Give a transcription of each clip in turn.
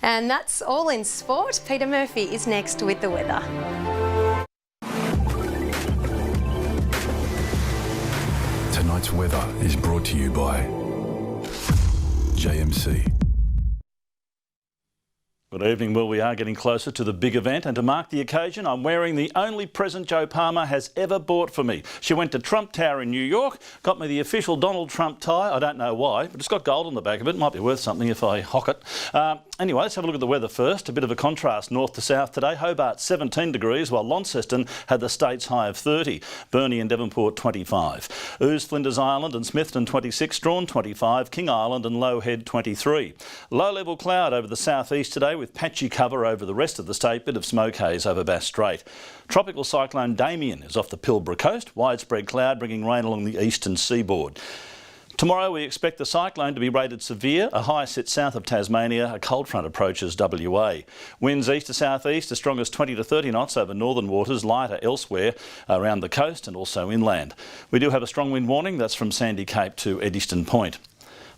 And that's all in sport. Peter Murphy is next with the weather. Tonight's weather is brought to you by JMC. Good evening. Well, we are getting closer to the big event, and to mark the occasion, I'm wearing the only present Joe Palmer has ever bought for me. She went to Trump Tower in New York, got me the official Donald Trump tie. I don't know why, but it's got gold on the back of it. Might be worth something if I hock it. Anyway, let's have a look at the weather first. A bit of a contrast north to south today. Hobart 17 degrees, while Launceston had the state's high of 30. Burnie and Devonport 25. Ouse, Flinders Island and Smithton 26. Strawn 25. King Island and Low Head 23. Low-level cloud over the southeast today with patchy cover over the rest of the state. Bit of smoke haze over Bass Strait. Tropical cyclone Damien is off the Pilbara coast. Widespread cloud bringing rain along the eastern seaboard. Tomorrow we expect the cyclone to be rated severe. A high sits south of Tasmania. A cold front approaches WA. Winds east to southeast as strong as 20 to 30 knots over northern waters, lighter elsewhere around the coast and also inland. We do have a strong wind warning. That's from Sandy Cape to Eddystone Point.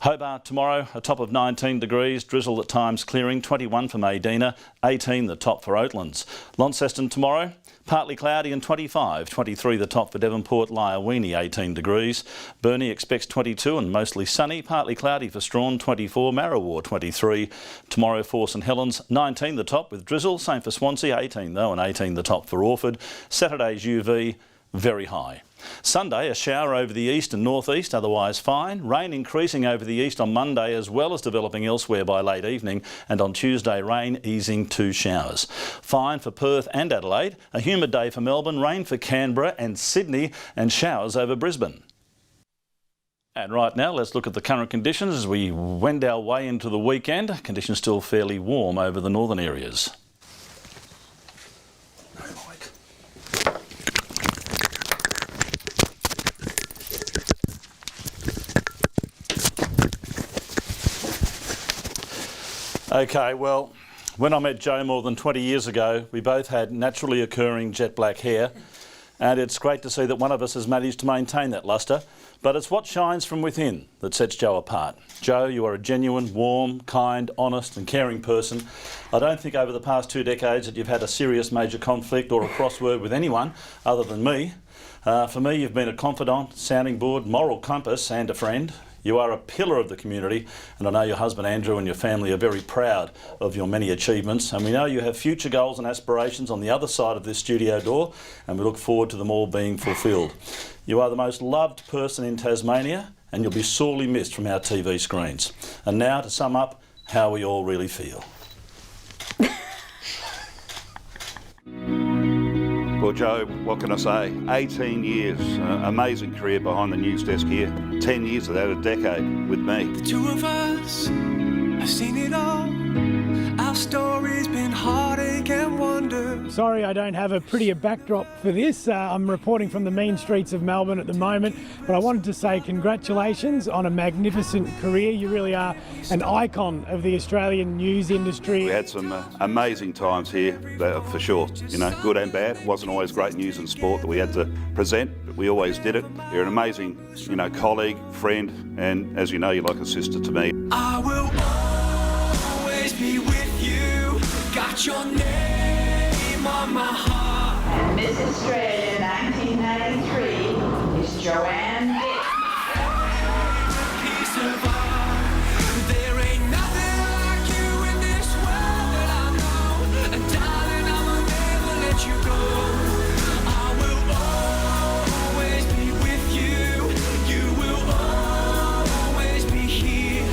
Hobart tomorrow, a top of 19 degrees, drizzle at times clearing, 21 for Maydena, 18 the top for Oatlands. Launceston tomorrow, partly cloudy and 25, 23 the top for Devonport, Lyawini 18 degrees. Burnie expects 22 and mostly sunny, partly cloudy for Strawn 24, Marrawar 23. Tomorrow for St Helens 19 the top with drizzle, same for Swansea 18 though and 18 the top for Orford. Saturday's UV very high. Sunday, a shower over the east and northeast, otherwise fine. Rain increasing over the east on Monday as well as developing elsewhere by late evening. And on Tuesday, rain easing to showers. Fine for Perth and Adelaide. A humid day for Melbourne, rain for Canberra and Sydney and showers over Brisbane. And right now, let's look at the current conditions as we wend our way into the weekend. Conditions still fairly warm over the northern areas. Okay, well, when I met Joe more than 20 years ago, we both had naturally occurring jet black hair, and it's great to see that one of us has managed to maintain that lustre, but it's what shines from within that sets Joe apart. Joe, you are a genuine, warm, kind, honest and caring person. I don't think over the past 2 decades that you've had a serious major conflict or a crossword with anyone other than me. For me, you've been a confidant, sounding board, moral compass and a friend. You are a pillar of the community, and I know your husband Andrew and your family are very proud of your many achievements, and we know you have future goals and aspirations on the other side of this studio door, and we look forward to them all being fulfilled. You are the most loved person in Tasmania, and you'll be sorely missed from our TV screens. And now, to sum up how we all really feel. Well, Joe, what can I say? 18 years, amazing career behind the news desk here. 10 years of that, a decade with me. The two of us have seen it all. Our story's been heartache and wonder. Sorry I don't have a prettier backdrop for this. I'm reporting from the mean streets of Melbourne at the moment, but I wanted to say congratulations on a magnificent career. You really are an icon of the Australian news industry. We had some amazing times here, for sure. You know, good and bad. It wasn't always great news and sport that we had to present, but we always did it. You're an amazing, colleague, friend, and as you know, you're like a sister to me. I will always be with you. Got your name on my heart. And Miss Australia 1993 is Joanne Dick. Piece of art. There ain't nothing like you in this world that I know. And darling, I will never let you go. I will always be with you. You will always be here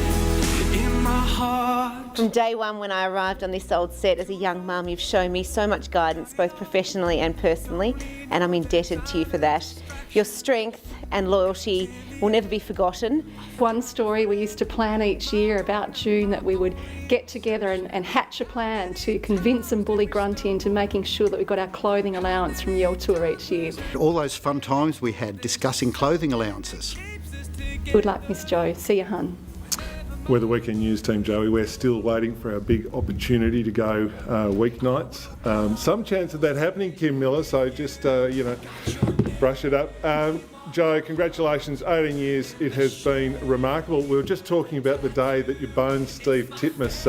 in my heart. From day one when I arrived on this old set as a young mum, you've shown me so much guidance, both professionally and personally, and I'm indebted to you for that. Your strength and loyalty will never be forgotten. One story we used to plan each year about June that we would get together and hatch a plan to convince and bully Grunty into making sure that we got our clothing allowance from Yell Tour each year. All those fun times we had discussing clothing allowances. Good luck, Miss Jo. See you, hun. We're the Weekend News team, Joey. We're still waiting for our big opportunity to go weeknights. Some chance of that happening, Kim Millar, so just, brush it up. Joe, congratulations, 18 years. It has been remarkable. We were just talking about the day that you boned Steve Titmus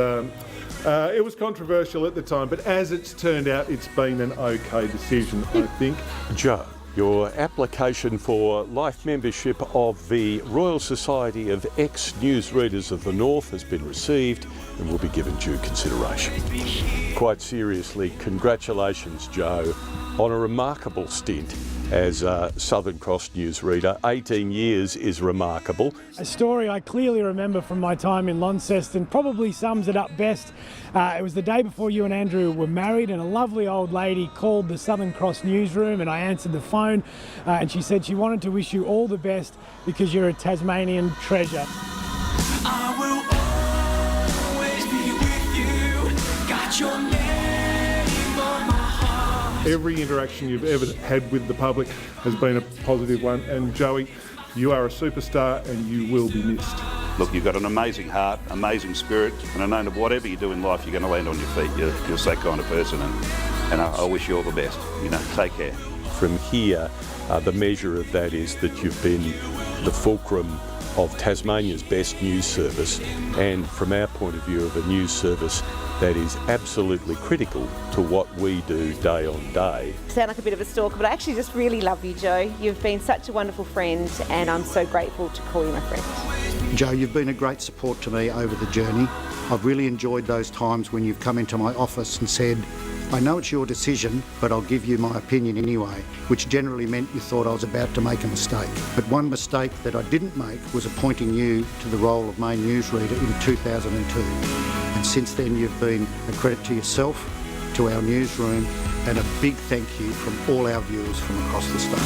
It was controversial at the time, but as it's turned out, it's been an okay decision, I think. Joe, your application for life membership of the Royal Society of Ex-Newsreaders of the North has been received and will be given due consideration. Quite seriously, congratulations, Joe, on a remarkable stint as a Southern Cross newsreader. 18 years is remarkable. A story I clearly remember from my time in Launceston probably sums it up best. It was the day before you and Andrew were married, and a lovely old lady called the Southern Cross newsroom, and I answered the phone and she said she wanted to wish you all the best because you're a Tasmanian treasure. I will always be with you. Got your name on my heart. Every interaction you've ever had with the public has been a positive one, and Joey, you are a superstar and you will be missed. Look, you've got an amazing heart, amazing spirit, and I know that whatever you do in life, you're going to land on your feet. You're just that kind of person, and I wish you all the best. You know, take care. From here, the measure of that is that you've been the fulcrum of Tasmania's best news service, and from our point of view of a news service that is absolutely critical to what we do day on day. Sound like a bit of a stalker, but I actually just really love you, Joe. You've been such a wonderful friend, and I'm so grateful to call you my friend. Joe, you've been a great support to me over the journey. I've really enjoyed those times when you've come into my office and said, I know it's your decision, but I'll give you my opinion anyway, which generally meant you thought I was about to make a mistake. But one mistake that I didn't make was appointing you to the role of main newsreader in 2002. And since then you've been a credit to yourself, to our newsroom, and a big thank you from all our viewers from across the state.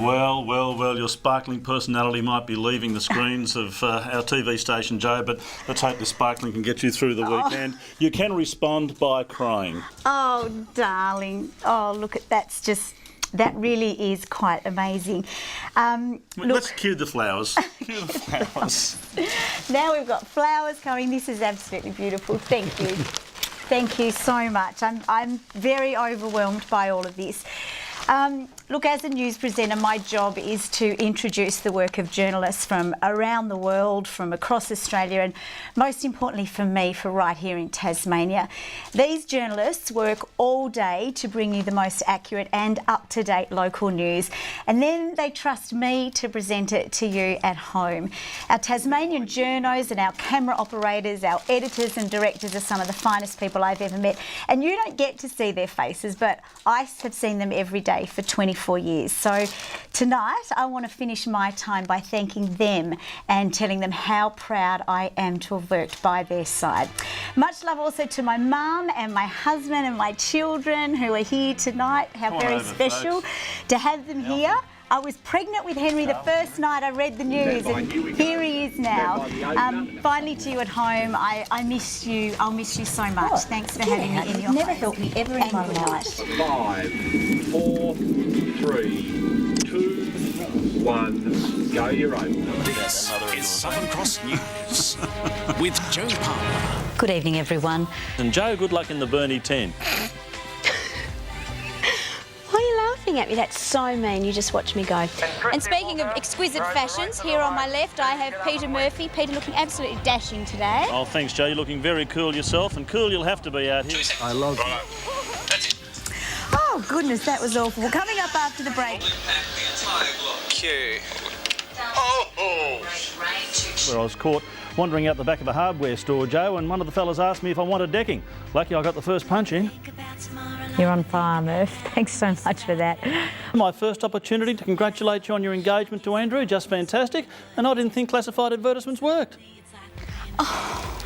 Well, your sparkling personality might be leaving the screens of our TV station, Joe, but let's hope the sparkling can get you through the weekend. You can respond by crying. Oh, darling. Oh, look, that really is quite amazing. Let's cue the flowers. Cue the flowers. Now we've got flowers coming. This is absolutely beautiful. Thank you. Thank you so much. I'm very overwhelmed by all of this. Look, as a news presenter, my job is to introduce the work of journalists from around the world, from across Australia, and most importantly for me, for right here in Tasmania. These journalists work all day to bring you the most accurate and up-to-date local news, and then they trust me to present it to you at home. Our Tasmanian journos and our camera operators, our editors and directors are some of the finest people I've ever met, and you don't get to see their faces, but I have seen them every day for 24 years. So tonight I want to finish my time by thanking them and telling them how proud I am to have worked by their side. Much love also to my mum and my husband and my children who are here tonight. How very special to have them here. I was pregnant with Henry the first night I read the news, and here he is now. Finally to you at home, I miss you. I'll miss you so much. Thanks for having me in your never home. felt me ever in my life. 5, 4, 3, 2, 1, go, you're open. This is Southern Cross News with Joe Palmer. Good evening, everyone. And Joe, good luck in the Burnie 10. Why are you laughing at me? That's so mean. You just watch me go. And speaking of exquisite fashions, here on my left I have Peter Murphy. Peter looking absolutely dashing today. Oh, thanks, Joe. You're looking very cool yourself, and cool you'll have to be out here. I love you. Oh, goodness, that was awful. Well, coming up after the break. Cue. Where I was caught wandering out the back of a hardware store, Joe, and one of the fellas asked me if I wanted decking. Lucky I got the first punch in. You're on fire, Murph. Thanks so much for that. My first opportunity to congratulate you on your engagement to Andrew, just fantastic, and I didn't think classified advertisements worked. Oh,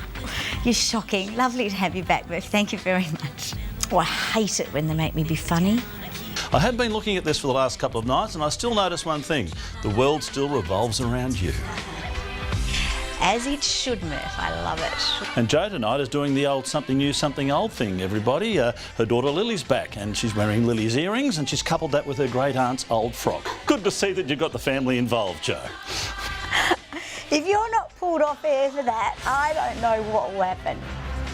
you're shocking. Lovely to have you back, Murph. Thank you very much. Oh, I hate it when they make me be funny. I have been looking at this for the last couple of nights, and I still notice one thing. The world still revolves around you. As it should, Murph. I love it. And Joe tonight is doing the old something new, something old thing, everybody. Her daughter Lily's back, and she's wearing Lily's earrings, and she's coupled that with her great aunt's old frock. Good to see that you've got the family involved, Joe. If you're not pulled off air for that, I don't know what will happen.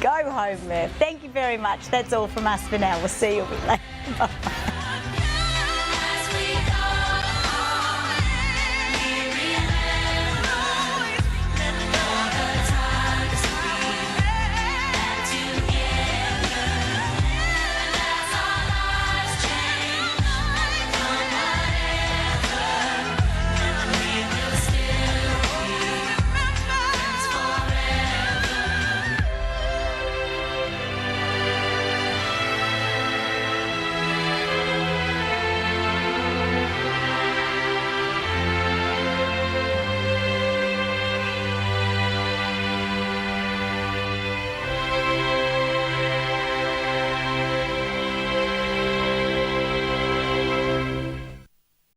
Go home, Murph. Thank you very much. That's all from us for now. We'll see you a bit later. Bye.